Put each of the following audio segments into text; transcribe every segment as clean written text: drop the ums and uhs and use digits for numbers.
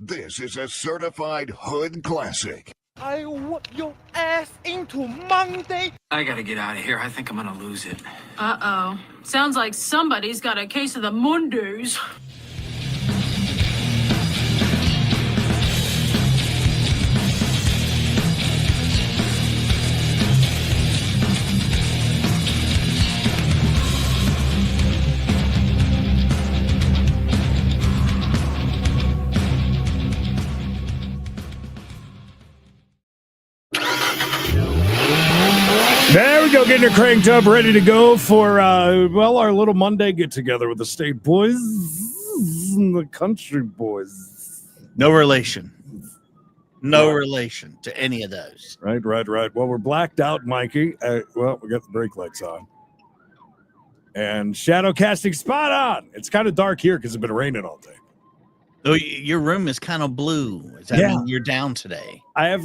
This is a certified hood classic. I whoop your ass into Monday. I gotta get out of here. I think I'm gonna lose it. Uh-oh. Sounds like somebody's got a case of the Mondays. There we go, getting her cranked up, ready to go for, our little Monday get-together with the state boys and the country boys. No relation. No relation to any of those. Right. Well, we're blacked out, Mikey. We got the brake lights on. And shadow casting spot on. It's kind of dark here because it's been raining all day. Oh, your room is kind of blue. Does that mean you're down today? I have,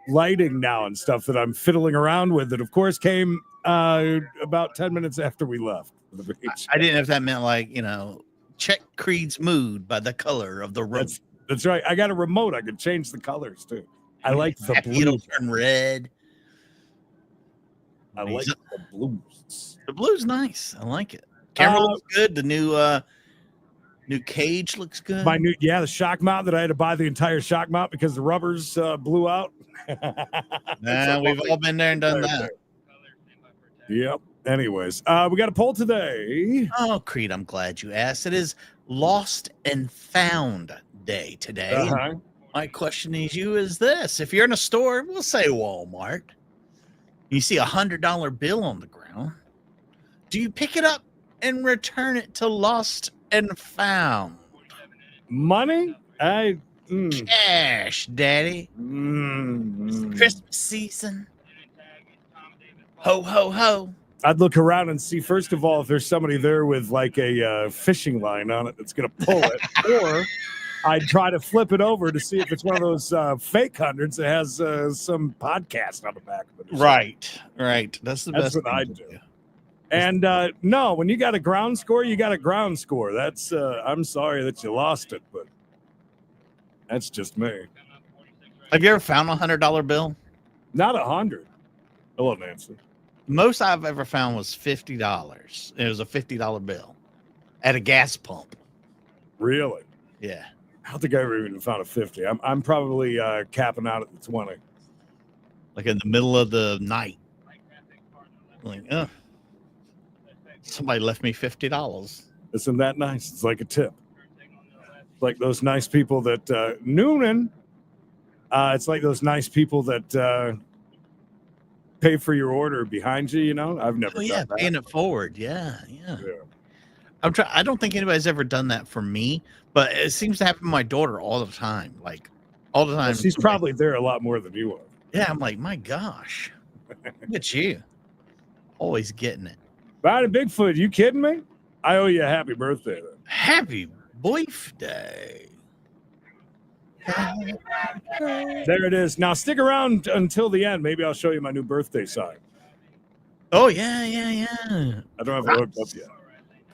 lighting now and stuff that I'm fiddling around with that, of course, came about 10 minutes after we left the beach. I didn't know if that meant, check Creed's mood by the color of the room. That's right. I got a remote. I can change the colors, too. I like the blue. It'll turn red. I like the blues. The blue's nice. I like it. Camera looks good. The new cage looks good. The shock mount that I had to buy the entire shock mount because the rubbers blew out. We've all been there and done that. Yep. Anyways, we got a poll today. Oh, Creed, I'm glad you asked. It is Lost and Found Day today. Uh-huh. My question is this. If you're in a store, we'll say Walmart, you see $100 bill on the ground, do you pick it up and return it to Lost and Found? Money? Cash, daddy. It's the Christmas season. Ho, ho, ho. I'd look around and see, first of all, if there's somebody there with a fishing line on it that's going to pull it. Or I'd try to flip it over to see if it's one of those fake hundreds that has some podcast on the back of it. Right. That's That's what I'd do. And no, when you got a ground score, you got a ground score. That's I'm sorry that you lost it, but that's just me. Have you ever found a $100 bill? Not 100. Hello, Nancy. Most I've ever found was $50. It was a $50 bill at a gas pump. Really? Yeah. I don't think I ever even found a 50. I'm probably capping out at the 20. Like in the middle of the night. Somebody left me $50. Isn't that nice? It's like a tip. Like those nice people that Noonan. It's like those nice people that pay for your order behind you. I've never done that. Paying it forward. Yeah. I don't think anybody's ever done that for me, but it seems to happen to my daughter all the time. All the time. Well, she's probably there a lot more than you are. Yeah, I'm like, my gosh, look at you, always getting it. Bobby Bigfoot, you kidding me? I owe you a happy birthday. Then. Happy birthday. There it is. Now stick around until the end. Maybe I'll show you my new birthday sign. Oh, yeah. I don't have it hooked up yet.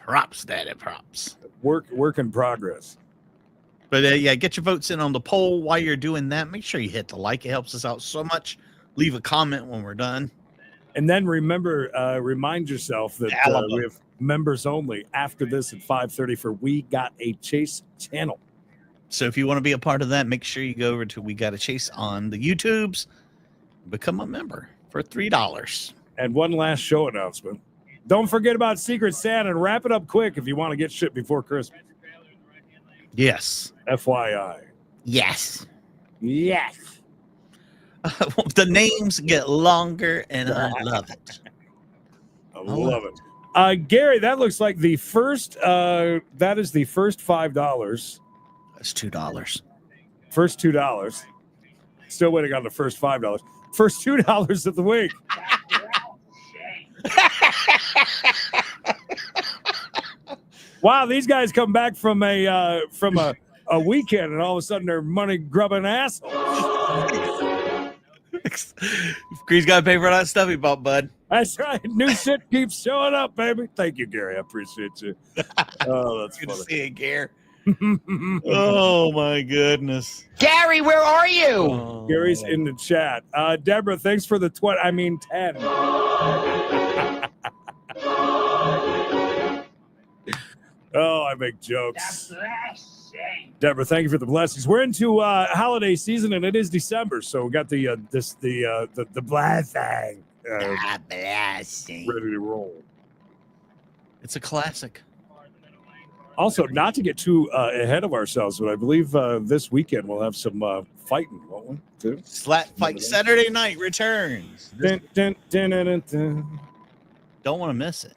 Props, daddy, props. Work in progress. But get your votes in on the poll. While you're doing that, make sure you hit the like. It helps us out so much. Leave a comment when we're done. And then remember, remind yourself that we have members only after this at 5:30 for We Got a Chase channel. So if you want to be a part of that, make sure you go over to We Got a Chase on the YouTubes. Become a member for $3. And one last show announcement. Don't forget about Secret Santa and wrap it up quick if you want to get shit before Christmas. Yes. FYI. Yes. The names get longer, and I love it. I love it. Gary, that looks like the first. That is the first $5. That's $2. First $2. Still waiting on the first $5. First $2 of the week. Wow, these guys come back from a weekend, and all of a sudden they're money grubbing assholes. Creed's got to pay for that stuff he bought, bud. That's right. New shit keeps showing up, baby. Thank you, Gary. I appreciate you. Oh, that's good funny. to see you, Gary. Oh my goodness. Gary, where are you? Oh. Gary's in the chat. Deborah, thanks for the 10. Oh, I make jokes. Deborah, thank you for the blessings. We're into holiday season, and it is December, so we got the blessing ready to roll. It's a classic. Also, not to get too ahead of ourselves, but I believe this weekend we'll have some fighting, won't we? Too? Slap Fight Saturday night returns. Dun, dun, dun, dun, dun, dun. Don't want to miss it.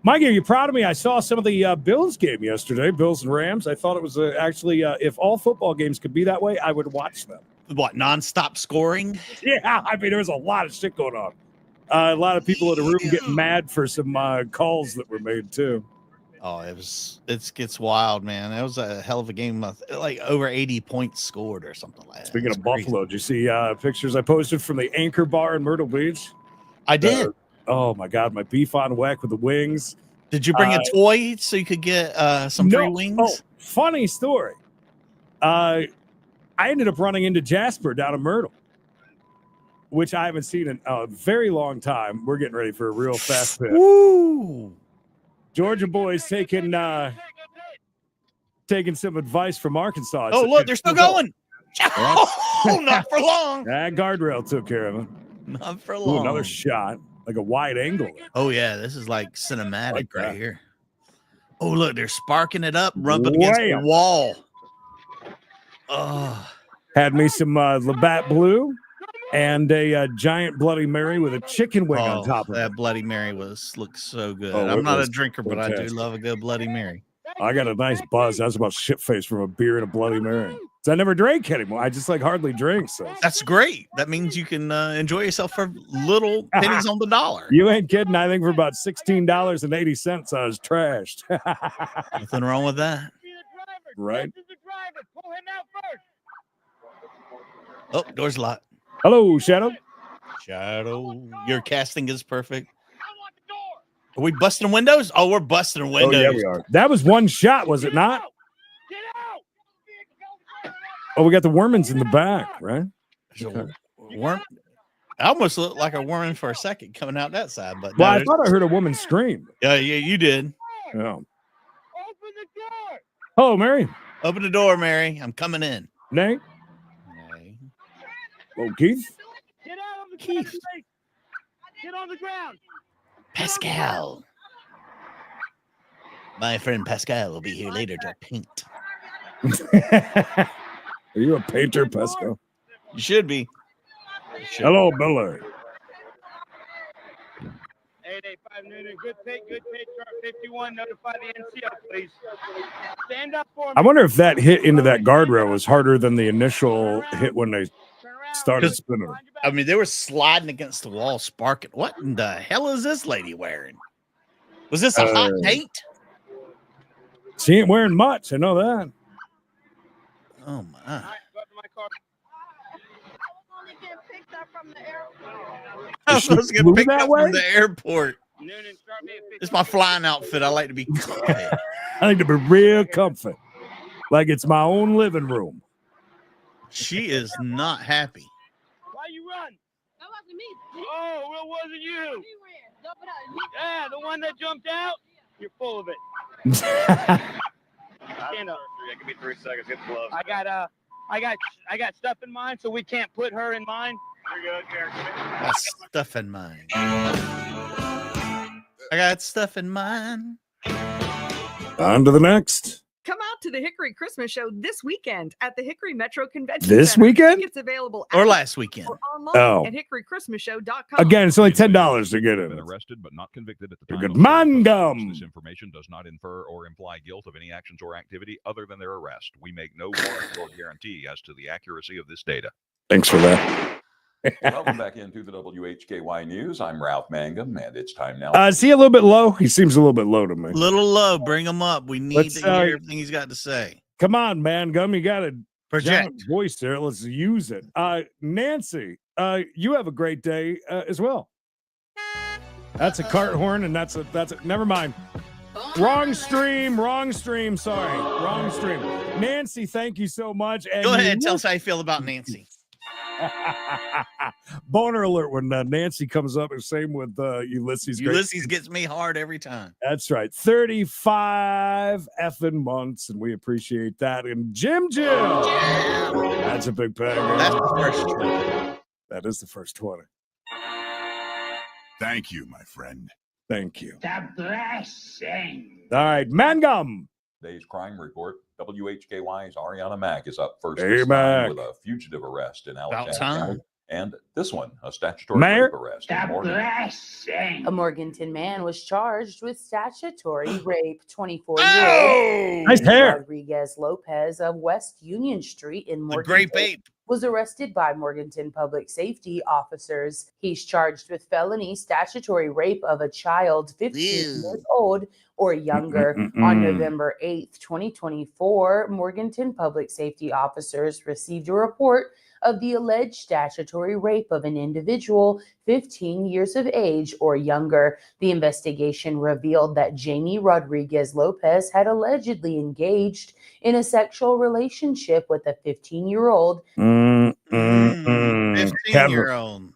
Mikey, are you proud of me? I saw some of the Bills game yesterday, Bills and Rams. I thought it was actually, if all football games could be that way, I would watch them. What, nonstop scoring? Yeah, I mean, there was a lot of shit going on. A lot of people in the room getting mad for some calls that were made, too. Oh, it gets wild, man. That was a hell of a game. Like over 80 points scored or something like that. Speaking of Buffalo, did you see pictures I posted from the Anchor Bar in Myrtle Beach? I did. Oh, my God. My beef on whack with the wings. Did you bring a toy so you could get some free wings? Oh, funny story. I ended up running into Jasper down in Myrtle, which I haven't seen in a very long time. We're getting ready for a real fast pit. Woo! Georgia boys taking some advice from Arkansas. Oh, look, they're still going. Oh, not for long. That guardrail took care of it. Not for Ooh, long. another shot, like a wide angle. Oh, yeah, this is like cinematic Like right that. here. Oh, look, they're sparking it up, rubbing against the Wham. wall. Oh, Had me some Labatt Blue and a giant Bloody Mary with a chicken wing on top of it. that Bloody Mary looks so good. Oh, I'm it not a was drinker, but I do fantastic. love a good Bloody Mary. I got a nice buzz. I was about shit faced from a beer and a Bloody Mary. So I never drank anymore. I just like hardly drink. So That's great. That means you can enjoy yourself for little pennies on the dollar. you ain't kidding. I think for about $16.80, I was trashed. Nothing wrong with that. Right. Oh, door's locked. Hello, Shadow. Shadow, your casting is perfect. Are we busting windows? Oh, we're busting windows. Oh, yeah, we are. That was one shot, was it not? Oh, we got the Wormans in the back, right? There's a worm. I almost looked like a worm for a second coming out that side, but Well, no, I thought I heard a woman scream. yeah, you did. Yeah. Oh, Mary. Open the door, Mary. I'm coming in. Nate. Okay. Oh, Keith. Get out of the Keith. place. Get on the ground. Pascal. My friend Pascal will be here later to paint. Are you a painter, Pesco? You should be. You should. Hello, Miller. 885 Noonan. Good pick. Good pitch. Sharp 51. Notify the NCO, please. Stand up for me. I wonder if that hit into that guardrail was harder than the initial hit when they Turn around. started spinning. I mean, they were sliding against the wall, sparking. What in the hell is this lady wearing? Was this a hot paint? She ain't wearing much. I know that. Oh my! All right, go up to my car. I was supposed to get Move picked that up way? from the airport. Noonan, start me at 50. It's my flying outfit. I like to be comfy. I need to be real comfy, like it's my own living room. She is not happy. Why you run? Oh, well, wasn't you? Yeah, the one that jumped out. You're full of it. Stand up. Give me 3 seconds. Get the gloves. I got stuff in mind, so we can't put her in mine. You're good, Gary. Got stuff in mind. I got stuff in mind. On to the next. Come out to the Hickory Christmas Show this weekend at the Hickory Metro Convention This Center. weekend? Tickets available Or at last weekend. or online Oh. at hickorychristmasshow.com. Again, it's only $10 to get in. Been arrested but not convicted at the You're time. good. of trial. Mangum. This information does not infer or imply guilt of any actions or activity other than their arrest. We make no warrant or guarantee as to the accuracy of this data. Thanks for that. Welcome back into the WHKY News. I'm Ralph Mangum, and it's time now. Is he a little bit low? He seems a little bit low to me. Little low. Bring him up. We need Let's, to hear everything he's got to say. Come on, man. Gum, you got a Project. giant voice there. Let's use it. Nancy, you have a great day as well. That's a cart horn, and that's a never mind. Wrong stream. Sorry. Wrong stream. Nancy, thank you so much. And Go ahead. Tell us how you feel about Nancy. Boner alert when Nancy comes up. And same with Ulysses. Ulysses gets me hard every time. That's right. 35 effing months, and we appreciate that. And Jim. That's a big bag. That's the first 20. That is the first 20. Thank you, my friend. Thank you. The blessing. All right, Mangum. Today's crime report. WHKY's Ariana Mack is up first Hey, this time Mac. with a fugitive arrest in About Alexander time. County. And this one, a statutory Mayor? rape arrest in The Morgan. blessing. A Morganton man was charged with statutory rape. 24-year-old Oh, Nice hair. Rodriguez Lopez of West Union Street in the Morganton grape ape. was arrested by Morganton public safety officers. He's charged with felony statutory rape of a child 15 Ew. years old or younger. On November 8th, 2024, Morganton public safety officers received a report of the alleged statutory rape of an individual 15 years of age or younger. The investigation revealed that Jamie Rodriguez Lopez had allegedly engaged in a sexual relationship with a 15-year-old. 15-year-old.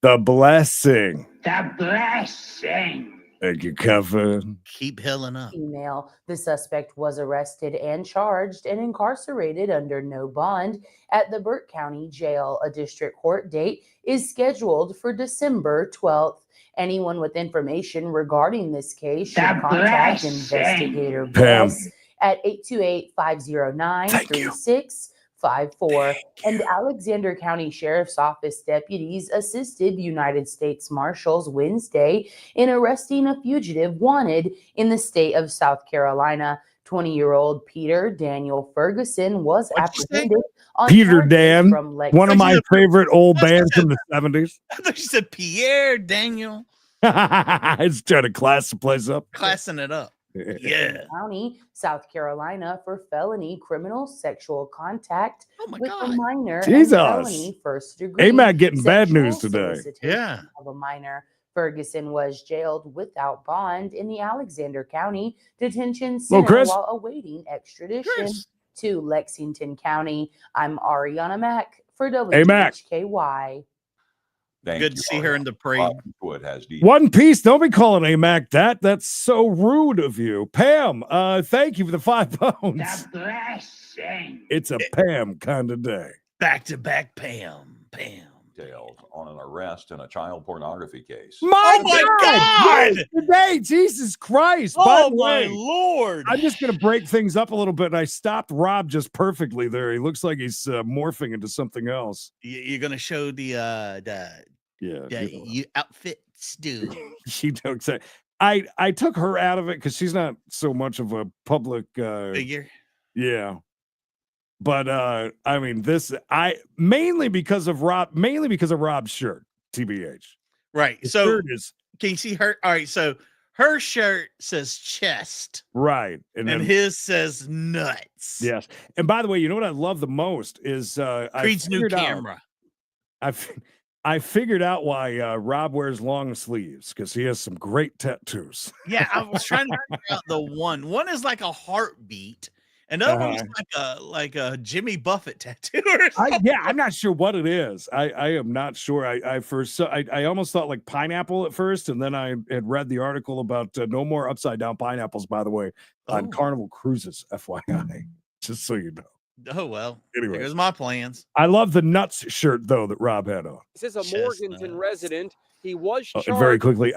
The blessing. The blessing. Thank you, Kevin. Keep healing up. Female. The suspect was arrested and charged and incarcerated under no bond at the Burke County Jail. A district court date is scheduled for December 12th. Anyone with information regarding this case should The contact blessing. Investigator Pam. Bess at 828-509-3654. And Alexander County Sheriff's Office deputies assisted United States Marshals Wednesday in arresting a fugitive wanted in the state of South Carolina. 20-year-old Peter Daniel Ferguson was What'd you say? apprehended on Peter charges Dan, from one of my favorite old That's what bands I from the 70s. I thought you said Pierre Daniel. It's trying to class the place up. Classing it up. Yeah. County, South Carolina, for felony criminal sexual contact Oh my with a God. minor Jesus. and felony first degree. AMAC getting bad sexual news today. solicitation Yeah. Of a minor. Ferguson was jailed without bond in the Alexander County Detention Hello, Center Chris. while awaiting extradition Chris. to Lexington County. I'm Ariana Mack for Hey, Mac. WHKY. Thank Good you, to see her in the parade. Robin Wood has details. One Piece. Don't be calling AMAC that. That's so rude of you. Pam, thank you for the £5. The blessing. It's a Pam kind of day. Back to back Pam. Details on an arrest in a child pornography case. My Oh my God! God! Today, Jesus Christ. By Oh the my way, Lord. I'm just going to break things up a little bit. And I stopped Rob just perfectly there. He looks like he's morphing into something else. You're gonna show the Yeah. you outfits, dude. She knows that. I took her out of it because she's not so much of a public. Figure. Yeah. But I mean, mainly because of Rob's shirt, TBH. Right. The So shirt is can you see her? All right. So her shirt says chest, right, and then, his says nuts. yes. And by the way, you know what I love the most is Creed's new camera. I figured out why Rob wears long sleeves because he has some great tattoos. Yeah, I was trying to figure out the one. One is like a heartbeat, and the other one's like a Jimmy Buffett tattoo. Or something. I'm not sure what it is. I am not sure. I almost thought like pineapple at first, and then I had read the article about no more upside down pineapples. By the way, on Carnival Cruises, FYI, just so you know. Oh well. Anyway. Here's my plans. I love the nuts shirt though that Rob had on. This is a Morganton resident. He was charged. Very quickly,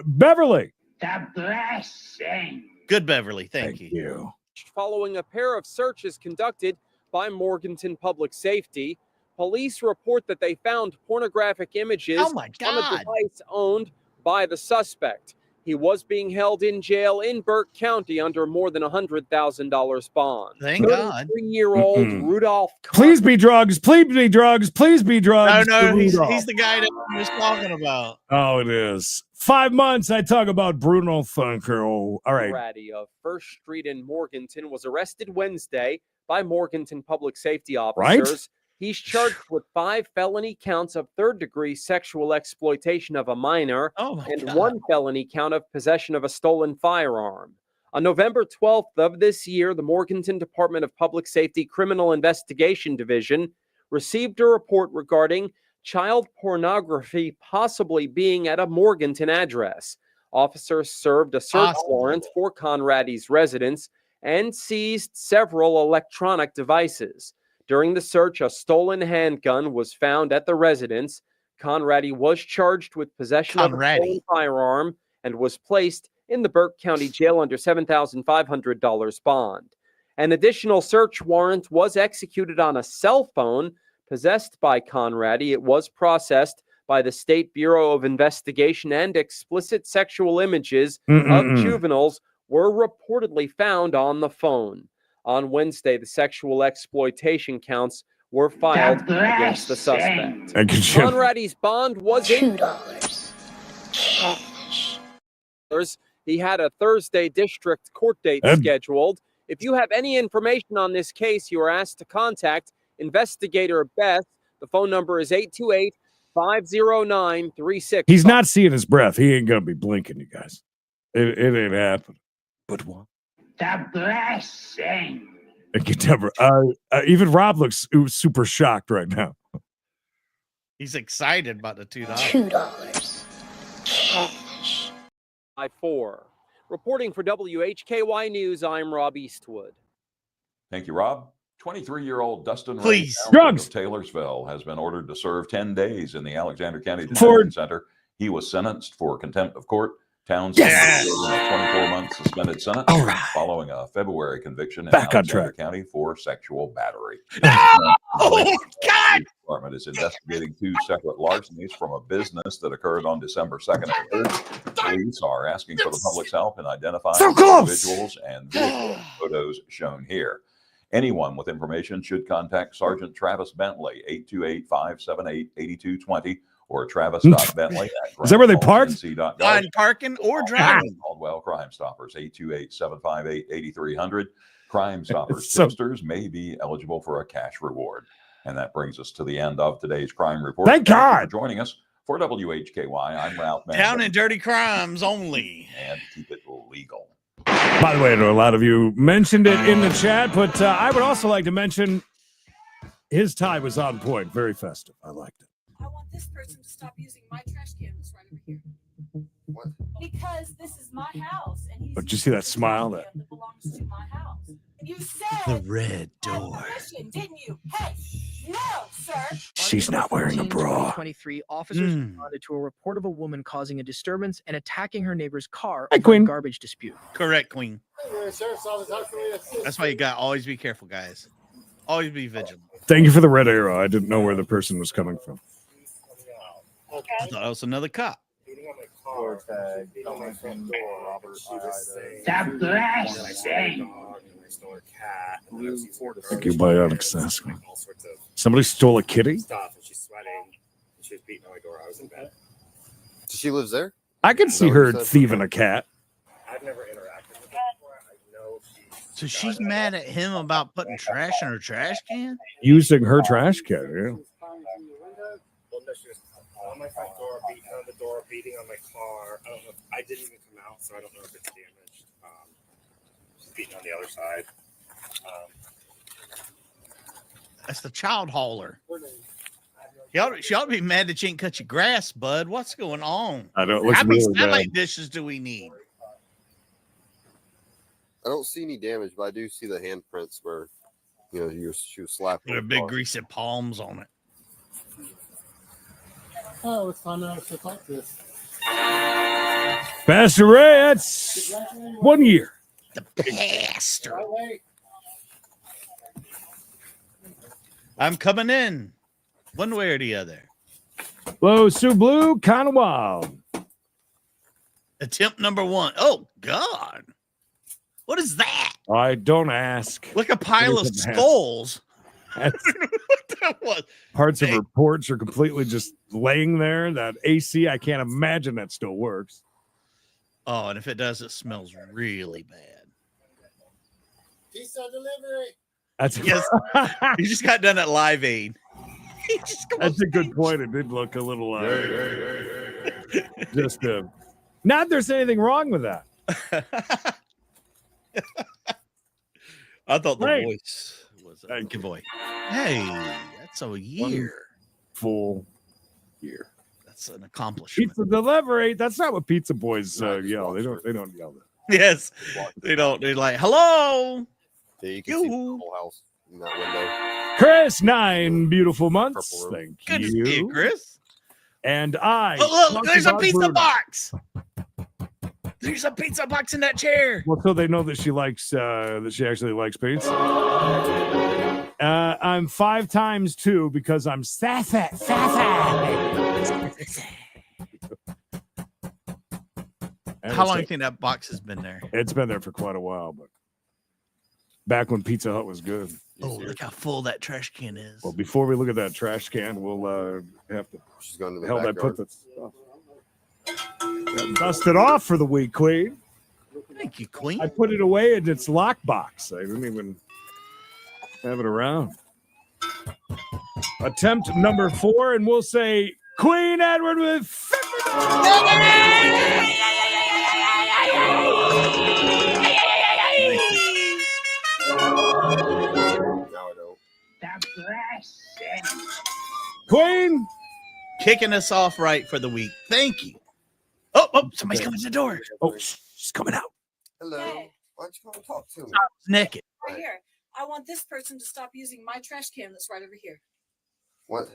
Beverly. The blessing. Good, Beverly. Thank you. Following a pair of searches conducted by Morganton Public Safety. Police report that they found pornographic images Oh my on a God. device owned by the suspect. He was being held in jail in Burke County under more than $100,000 bond. Thank God. 33-year-old Rudolph. Please be drugs. Please be drugs. Please be drugs. No, he's Rudolph. the guy that we was talking about. Oh, it is. 5 months. I talk about Bruno Thunker. Oh, all right. Ratty of First Street in Morganton was arrested Wednesday by Morganton public safety officers He's charged with 5 felony counts of third-degree sexual exploitation of a minor and 1 felony count of possession of a stolen firearm. On November 12th of this year, the Morganton Department of Public Safety Criminal Investigation Division received a report regarding child pornography possibly being at a Morganton address. Officers served a search warrant for Conrady's residence and seized several electronic devices. During the search, a stolen handgun was found at the residence. Conrady was charged with possession of a stolen firearm and was placed in the Burke County Jail under $7,500 bond. An additional search warrant was executed on a cell phone possessed by Conrady. It was processed by the State Bureau of Investigation, and explicit sexual images of juveniles were reportedly found on the phone. On Wednesday, the sexual exploitation counts were filed against the suspect. Conrady's bond was $2 cash. He had a Thursday district court date scheduled. If you have any information on this case, you are asked to contact Investigator Beth. The phone number is 828-509-36. He's not seeing his breath. He ain't gonna be blinking, you guys. It ain't happening. But what? The blessing. Even Rob looks super shocked right now. He's excited about the $2. $2 cash. 4. Reporting for WHKY News, I'm Rob Eastwood. Thank you, Rob. 23-year-old Dustin Please. Drugs of Taylorsville has been ordered to serve 10 days in the Alexander County Detention Center. He was sentenced for contempt of court. Towns serving a 24-month suspended sentence following a February conviction in Alexander County for sexual battery. Oh, God! The department is investigating 2 separate larcenies from a business that occurred on December 2nd and 3rd. Police are asking for the public's help in identifying individuals and vehicle photos shown here. Anyone with information should contact Sergeant Travis Bentley, 828-578-8220, or Travis.Bentley at Is that where they park? On parking or driving. Caldwell Crime Stoppers, 828-758-8300. Crime Stoppers So- tipsters may be eligible for a cash reward. And that brings us to the end of today's crime report. Thank you God. for joining us. For WHKY, I'm Ralph Mann. Down and dirty crimes only. And keep it legal. By the way, I know a lot of you mentioned it in the chat, but I would also like to mention his tie was on point. Very festive. I liked it. I want this person to stop using my trash can that's right over here. What? Because this is my house, and he's But did you see that smile? that belongs to my house. You The said red door. permission, didn't you? Hey, no, sir. She's not wearing a bra. 2023, officers responded to a report of a woman causing a disturbance and attacking her neighbor's car Hey, over a Queen. garbage dispute. Correct, Queen. That's why you got to always be careful, guys. Always be vigilant. Thank you for the red arrow. I didn't know where the person was coming from. I thought it was another cop. The blessing. Thank you, Bionic Sask. Somebody stole a kitty? She lives there? I can see her thieving a cat. I've never interacted with her before. I know So she's mad at him about putting trash in her trash can? Using her trash can, yeah. Well, no, she was on my front door, beating on the door, beating on my car. I don't know. I didn't even come out, so I don't know if it's damaged. She's beating on the other side. That's the child hauler. She ought to be mad that you ain't cut your grass, bud. What's going on? I know, it looks How many really bad. satellite dishes do we need? I don't see any damage, but I do see the handprints where, you know, she was slapping. With big greasy palms on it. Oh, it's time to talk to us. Pastor Ray, that's 1 year. The pastor. I'm coming in. One way or the other. Low Sue Blue, kind of wild. Attempt number 1. Oh, God. What is that? I don't ask. Like a pile of skulls. That's- What that was? Parts of her porch are completely just laying there. That AC, I can't imagine that still works. Oh, and if it does, it smells really bad. Pizza delivery. That's Yes. You just got done at Live Aid. That's a good point. It did look a little just not that there's anything wrong with that. I thought the Right. voice was a good voice. Hey, that's a year. Full year. That's an accomplishment. Pizza delivery. That's not what pizza boys yell. They don't yell that. Yes, they don't. They're like, hello. Yeah, you can see the whole house in that window. Chris, 9 beautiful months. Thank Good to you. see you, Chris. And I. Oh, look, there's a Dr. pizza Bruno. box. There's a pizza box in that chair. Well, so they know that she likes that she actually likes pizza. I'm 5 times 2 because I'm sassy. How long do you think that box has been there? It's been there for quite a while, but back when Pizza Hut was good. Oh, look how full that trash can is. Well, before we look at that trash can, we'll have to. She's going to the hell, I backyard. put the stuff. Dust it off for the week, Queen. Thank you, Queen. I put it away in its lockbox. I didn't even have it around. Attempt number 4, and we'll say Queen Edward with 50. Queen kicking us off right for the week. Thank you. Oh, somebody's coming to the door. Oh, she's coming out. Hello. Hey. Why don't you come and talk to me? I was naked. Right here. I want this person to stop using my trash can that's right over here. What?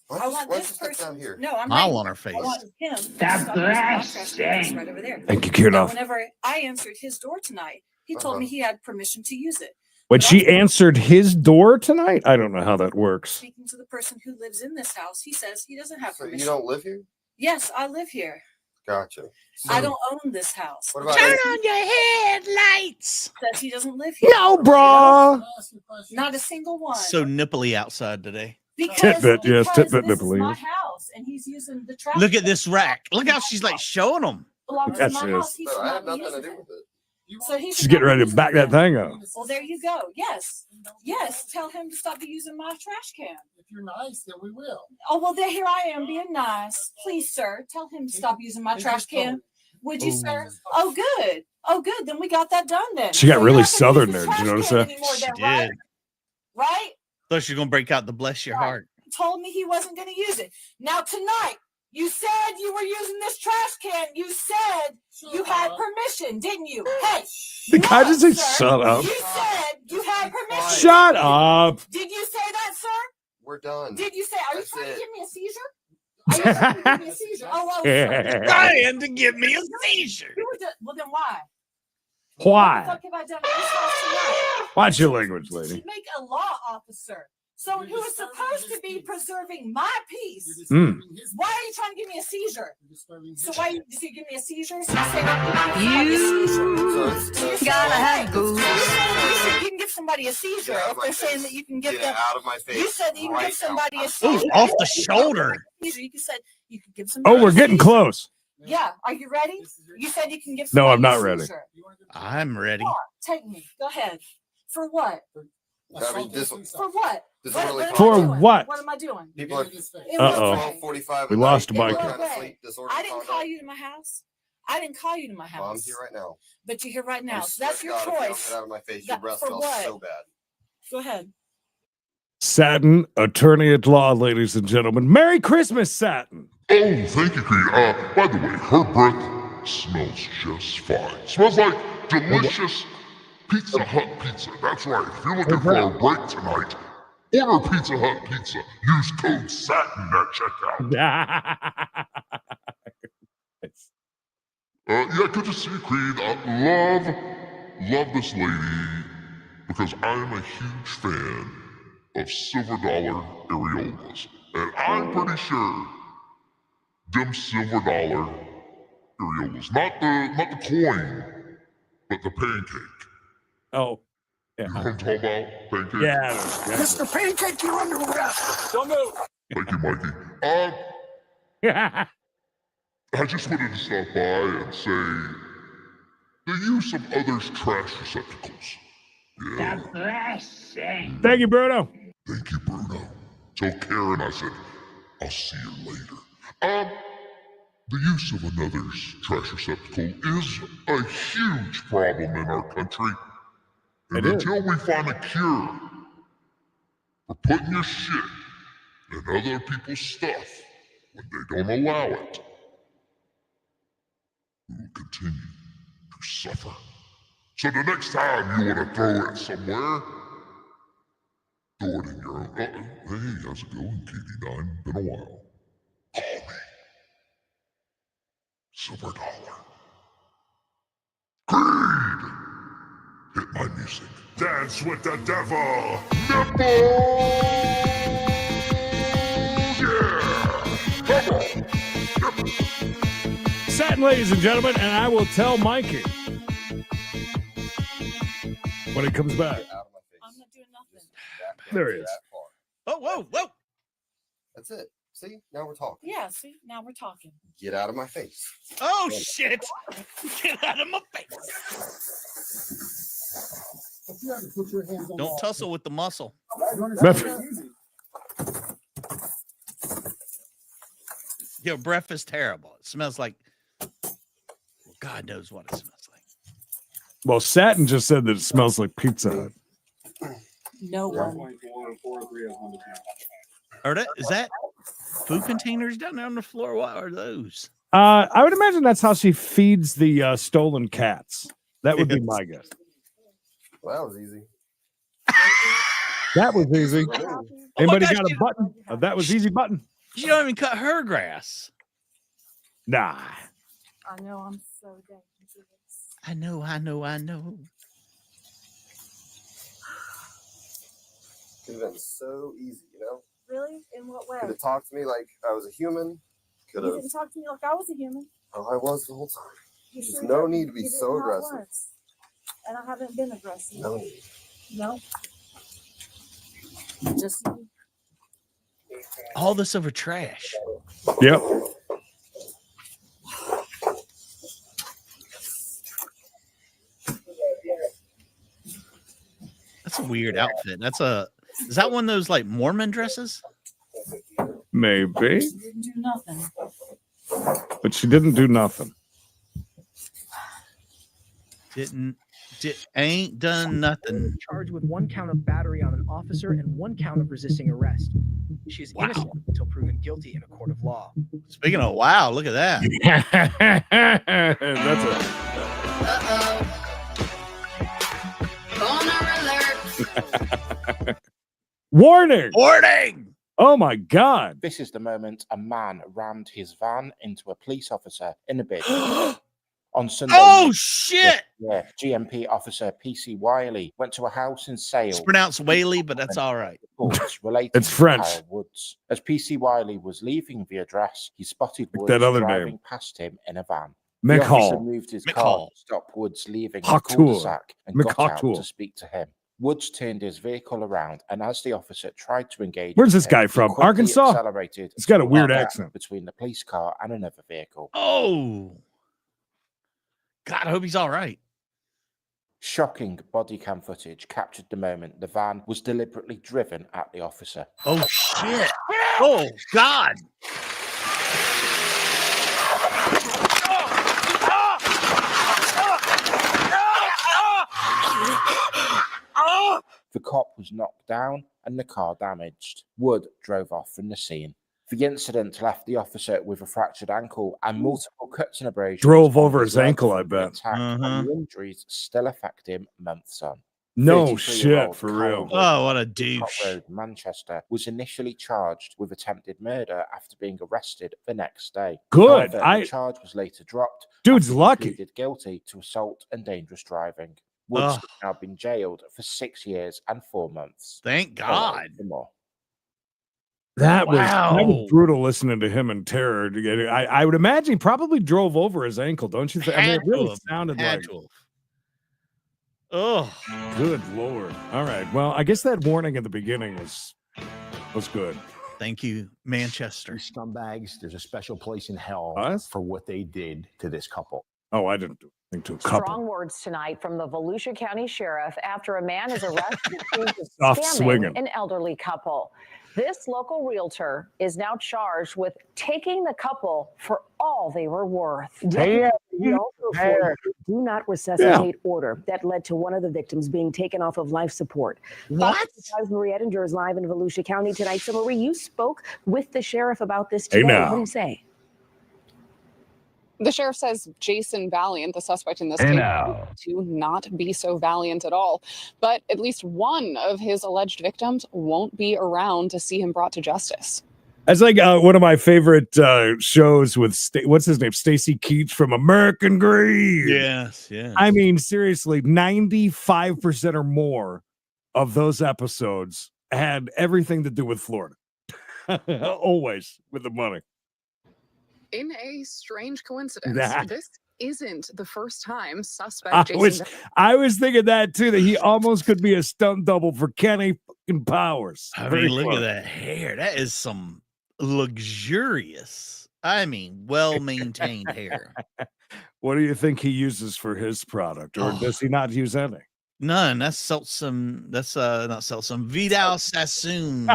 Why I don't you- want why don't this you sit person. down here? No, I'm Smile right. on her face. I want him to Stop stop using my trash can that's blasting. right over there. Thank you, Kieran. Now, whenever I answered his door tonight, he told me he had permission to use it. When she answered his door tonight, I don't know how that works. Speaking to the person who lives in this house, he says he doesn't have So permission. you don't live here? Yes, I live here. Gotcha. I don't own this house. What about Turn it? on your headlights. Says he doesn't live here. No, brah. Not a single one. So nipply outside today. Tidbit, yes, tidbit this is nipple, my yes. house, and he's using the trash. Look at can. this rack. Look how she's like showing them. Belongs Yes, to my it house. is. He No, should I not have be nothing to using do it. with it. So he She's should getting not ready be to using back that it. thing up. Well, there you go. Yes, yes. Tell him to stop using my trash can. If you're nice, then we will. Oh well, there here I am being nice. Please, sir, tell him to stop using my trash can. Would you, sir? Oh, good. Oh, good. Then we got that done. Then She got So you're really not gonna southern use there. the Did you trash notice can that? anymore She then, did. Right? Thought she was gonna break out the bless your heart. Told me he wasn't going to use it. Now tonight, you said you were using this trash can. You said you had permission, didn't you? Hey, The guy just said, sir, shut up. You said you had permission. Shut up. Did you say that, sir? We're done. Did you say? Are you That's trying it. to give me a seizure? Are you trying to give me a seizure? Oh, well, Trying to give me a seizure. you were well, then why? What the Why? fuck have I done in this house tonight? Watch your language, You lady. should make a law officer. Someone who is supposed to be preserving my peace. Mm. Why are you trying to give me a seizure? So why did you give me a seizure? So You gotta have booze. you can give somebody a seizure Get out if of my they're saying face. that you can give Get them. out of my face. You said that you can right give somebody now. a seizure. Ooh, off the shoulder. Seizure. You said you could give somebody. Oh, we're a getting seizure. close. Yeah, are you ready? You said you can give. No, Somebody I'm not a ready. seizure. I'm ready. Come on, take me. Go ahead. For what? I mean, this For what? Disorderly am I For doing? what? What am I doing? people are In Uh-oh. what way? 12:45. We at lost night, Mike. people In are what trying to way? sleep, disorderly I didn't conduct. call you to my house. I didn't call you to my house. Well, I'm here right now. But you're here right now. I So that's swear your to God, if you don't choice. Get out of my face. Your That- breath for smells what? so bad. Go ahead. Satin, attorney at law, ladies and gentlemen. Merry Christmas, Satin. Oh, thank you, Creed. By the way, her breath smells just fine. Smells like delicious Pizza Hut pizza. That's right. If you're looking for a break tonight, order Pizza Hut pizza. Use code SATIN at checkout. Yeah, good to see you, Creed. Love this lady because I am a huge fan of silver dollar areolas. And I'm pretty sure them silver dollar areolas, not the coin, but the pancake. Oh, You know what I'm talking about? Pancake? yeah. Mr. Pancake, you're under arrest. Don't move. Thank you, Mikey. I just wanted to stop by and say the use of others' trash receptacles. Yeah. The blessing. Thank you, Bruno. Thank you, Bruno. Tell Karen I said, I'll see you later. The use of another's trash receptacle is a huge problem in our country. And until we find a cure for putting your shit in other people's stuff when they don't allow it, we will continue to suffer. So the next time you want to throw it somewhere, throw it in your own. Hey, how's it going, Katie9? Been a while. Call me. Silver Dollar. Greed! Hit my music. Dance with the devil. Nipple! Yeah! Come on! Satin, ladies and gentlemen, and I will tell Mikey when it comes back. I'm not doing nothing. There he is. Oh, whoa, whoa. That's it. See? Now we're talking. Yeah, see, now we're talking. Get out of my face. Oh, shit. Get out of my face. Don't tussle with the muscle. Your breath is terrible. It smells like God knows what it smells like. Well, Satin just said that it smells like Pizza Hut. No one. Is that food containers down there on the floor? What are those? I would imagine that's how she feeds the stolen cats. That would be my guess. Well, that was easy. That was easy. Anybody got a button? That was easy button. You don't even cut her grass. Nah. I know, I'm so dangerous. I know. Could have been so easy, you know? Really? In what way? Could have talked to me like I was a human. Could You have. didn't talk to me like I was a human. Oh, I was the whole time. You There's sure no didn't. need to be You did so not aggressive. once. And I haven't been aggressive. No need. No. Just All this over trash. Yep. That's a weird outfit. Is that one of those like Mormon dresses? Maybe. she didn't do nothing. But she didn't do nothing. Ain't done nothing. Charged with 1 count of battery on an officer and 1 count of resisting arrest. She is innocent until proven guilty in a court of law. Speaking of wow, look at that. That's Boner alert. Warning! Warning! Oh my God. This is the moment a man rammed his van into a police officer in a bid. On Sunday. Oh, shit! Yeah, GMP officer PC Wiley went to a house in Sale. It's pronounced Whaley, but that's all right. It's French. Kyle Woods. As PC Wiley was leaving the address, he spotted Woods that other driving name. past him in a van. McHall. The officer moved his car to stop Woods leaving the Hawk cul-de-sac and got out McHawk to speak to him. Woods turned his vehicle around, and as the officer tried to engage, Where's with this him, guy he from? quickly Arkansas? Accelerated He's got a weird to a gap accent. between the police car and another vehicle. Oh, God, I hope he's all right. Shocking body cam footage captured the moment the van was deliberately driven at the officer. Oh, shit. Oh, God. The cop was knocked down and the car damaged. Wood drove off from the scene. The incident left the officer with a fractured ankle and multiple cuts and abrasions. Drove over on his leg ankle, I from the bet. attack, and the injuries still affect him months on. No 33-year-old shit, for Kyle real. Wood Oh, what a of douche. Cop Road, Manchester, was initially charged with attempted murder after being arrested the next day. Good. However, the charge was later dropped. Dude's after he lucky. pleaded guilty to assault and dangerous driving. Woods Ugh. has now been jailed for 6 years and 4 months. Thank God. For more. That Wow. was brutal listening to him in terror. I would imagine he probably drove over his ankle, don't you think? I mean, it really sounded like. Oh, good Lord. All right. Well, I guess that warning at the beginning was good. Thank you, Manchester. Scumbags, there's a special place in hell for what they did to this couple. Oh, I didn't do anything to a couple. Strong words tonight from the Volusia County Sheriff after a man is arrested accused of Soft scamming swinging. an elderly couple. This local realtor is now charged with taking the couple for all they were worth. Hey, He also forged a do not resuscitate order that led to one of the victims being taken off of life support. What? Marie Edinger is live in Volusia County tonight. So, Marie, you spoke with the sheriff about this today. now. What do you say? The sheriff says Jason Valiant, the suspect in this case, to not be so valiant at all. But at least one of his alleged victims won't be around to see him brought to justice. That's like one of my favorite shows with what's his name, Stacy Keach from American Greed. Yes. I mean, seriously, 95% or more of those episodes had everything to do with Florida. Always with the money. In a strange coincidence, this isn't the first time suspect I was thinking that too, that he almost could be a stunt double for Kenny fucking Powers. I mean, look at that hair. That is some luxurious, well-maintained hair. What do you think he uses for his product, or does he not use any? None. That's Seltsum. That's not Seltsum. Vidal Sassoon.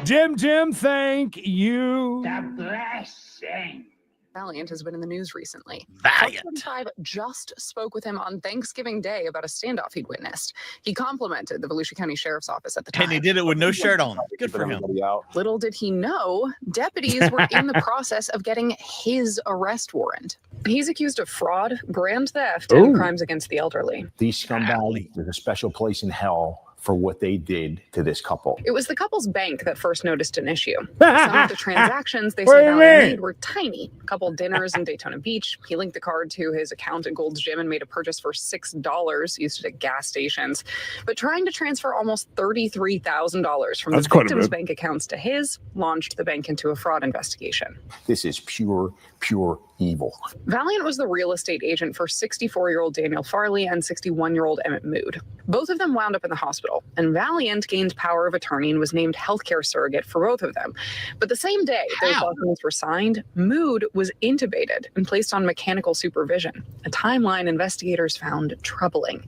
Jim, thank you. The blessing. Valiant has been in the news recently. Valiant. Fox 5 just spoke with him on Thanksgiving Day about a standoff he'd witnessed. He complimented the Volusia County Sheriff's Office at the time. And he did it with no shirt on. Good for him. Little did he know, deputies were in the process of getting his arrest warrant. He's accused of fraud, grand theft, and crimes against the elderly. These scumbags, there's a special place in hell for what they did to this couple. It was the couple's bank that first noticed an issue. Some of the transactions they say Valiant made were tiny. A couple dinners in Daytona Beach. He linked the card to his account at Gold's Gym and made a purchase for $6, used it at gas stations. But trying to transfer almost $33,000 from the victim's bank accounts to his launched the bank into a fraud investigation. This is pure evil. Valiant was the real estate agent for 64-year-old Daniel Farley and 61-year-old Emmett Mood. Both of them wound up in the hospital, and Valiant gained power of attorney and was named healthcare surrogate for both of them. But the same day those documents were signed, Mood was intubated and placed on mechanical supervision, a timeline investigators found troubling.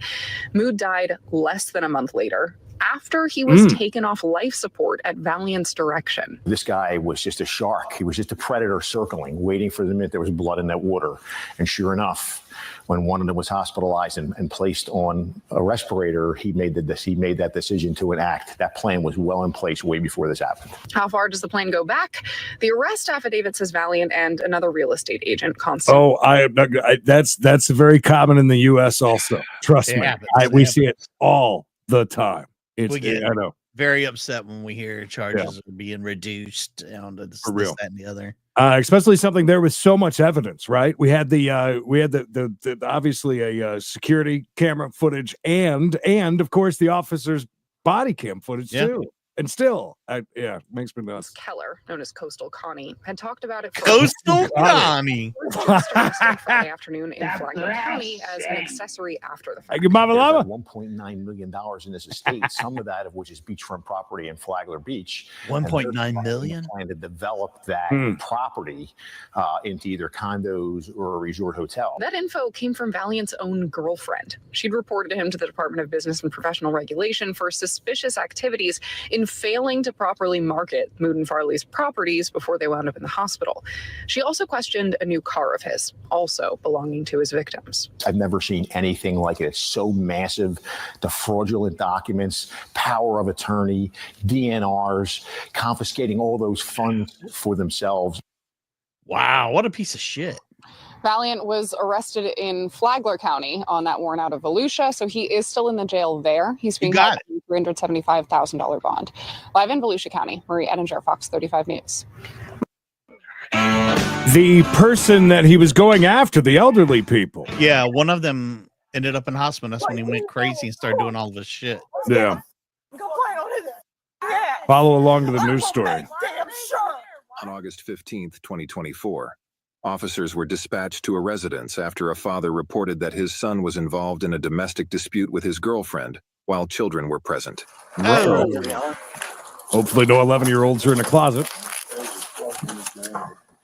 Mood died less than a month later, after he was taken off life support at Valiant's direction. This guy was just a shark. He was just a predator circling, waiting for the minute there was blood in that water. And sure enough, when one of them was hospitalized and placed on a respirator, he made that decision to enact. That plan was well in place way before this happened. How far does the plan go back? The arrest affidavit says Valiant and another real estate agent, Constance. That's very common in the U.S. also. Trust me, we see it all the time. We get I know. very upset when we hear charges are being reduced down to this, that, and the other. Especially something there with so much evidence, right? We had the obviously a security camera footage and of course the officer's body cam footage too. And still, makes me nuts. Keller, known as Coastal Connie, had talked about it for Coastal Connie Friday afternoon in Flagler County as an accessory after the fact. There's $1.9 million in this estate, some of that of which is beachfront property in Flagler Beach. $1.9 million? Trying to develop that property into either condos or a resort hotel. That info came from Valiant's own girlfriend. She'd reported him to the Department of Business and Professional Regulation for suspicious activities in failing to properly market Mood and Farley's properties before they wound up in the hospital. She also questioned a new car of his, also belonging to his victims. I've never seen anything like it. It's so massive. The fraudulent documents, power of attorney, DNRs, confiscating all those funds for themselves. Wow, what a piece of shit. Valiant was arrested in Flagler County on that warrant out of Volusia, so he is still in the jail there. He's being held on a $375,000 bond. Live in Volusia County, Marie Edinger, Fox 35 News. The person that he was going after, the elderly people. Yeah, one of them ended up in hospital. That's when he went crazy and started doing all this shit. Yeah. Follow along to the news story. On August 15th, 2024, officers were dispatched to a residence after a father reported that his son was involved in a domestic dispute with his girlfriend while children were present. Hopefully no 11-year-olds are in a closet.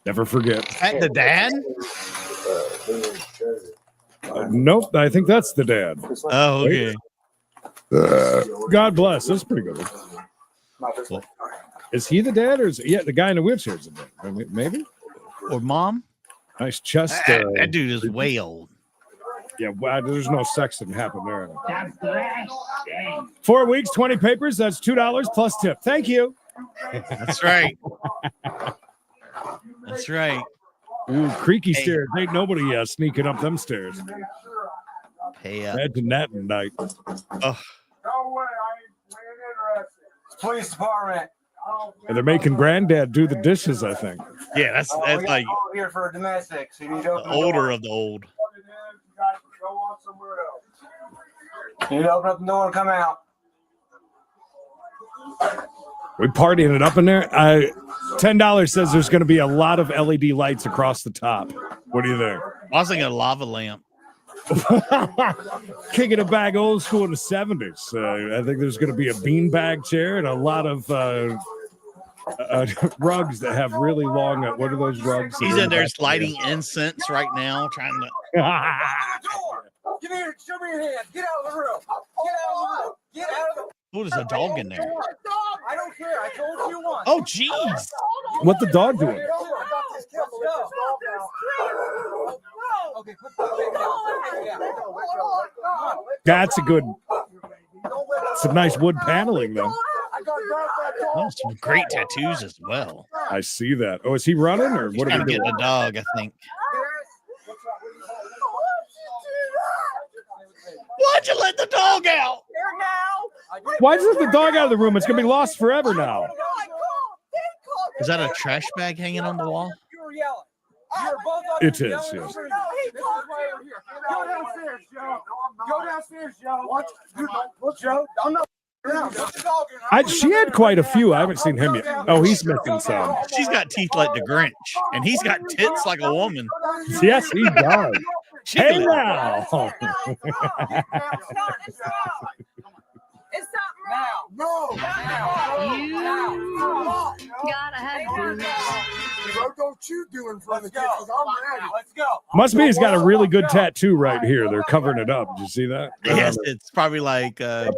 Never forget. At the dad? Nope, I think that's the dad. Oh, okay. God bless. That's pretty good. Is he the dad, or is the guy in the wheelchair is the dad? I mean, maybe, or mom. Nice chest. That dude is way old. Yeah, well, there's no sexting happen there. 4 weeks, 20 papers. That's $2 plus tip. Thank you. That's right. That's right. Ooh, creaky stairs. Ain't nobody sneaking up them stairs. Pay up. Imagine that tonight. Oh. No way, I ain't interested. Police department. And they're making granddad do the dishes, I think. Yeah, that's like here for a domestic. So you need to the open the older door. of the old. You guys can go on somewhere else. You need to open up the door and come out. We partying it up in there. $10 says there's going to be a lot of LED lights across the top. What do you think? I was thinking a lava lamp. Kicking it back old school in the 70s. I think there's going to be a beanbag chair and a lot of rugs that have really long. What are those rugs? He's in there lighting incense right now, trying to. Give me your, show me your hands. Get out of the room. Get out of the room. Get out of the room. Oh, there's a dog in there. I don't care. I told you once. Oh, jeez. What the dog doing? Okay, put the baby down. That's a good. Some nice wood paneling, though. Oh, some great tattoos as well. I see that. Oh, is he running or He's what are trying we to doing? get the dog, I think. Why'd you let the dog out? Why'd you let the dog out of the room? It's going to be lost forever now. Is that a trash bag hanging on the wall? You were yelling. You're both up It and is, yelling. yes. No, he told me. Go downstairs, Joe. Go downstairs, Joe. What? You don't look, Joe. I'm not. She had quite a few. I haven't seen him yet. Oh, he's missing some. She's got teeth like the Grinch, and he's got tits like a woman. Yes, he does. Hey now. It's not now. No. Gotta have booze. What don't you do in front of the kids? I'm ready. Let's go. Must be he's got a really good tattoo right here. They're covering it up. Did you see that? Yes, it's probably like God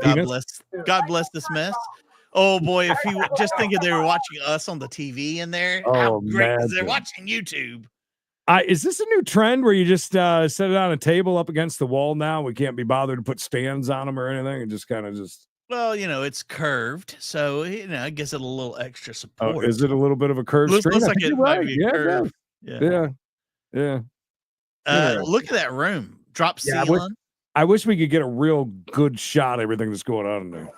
bless this mess. Oh boy, if you just think if they were watching us on the TV in there, how great is they're watching YouTube. Is this a new trend where you just set it on a table up against the wall now? We can't be bothered to put stands on them or anything, and just kind of just. Well, it's curved, so it gives it a little extra support. Oh, is it a little bit of a curved Looks screen? like it might be a curve. Yeah. Look at that room. Drop Yeah, ceiling. I wish we could get a real good shot of everything that's going on in there.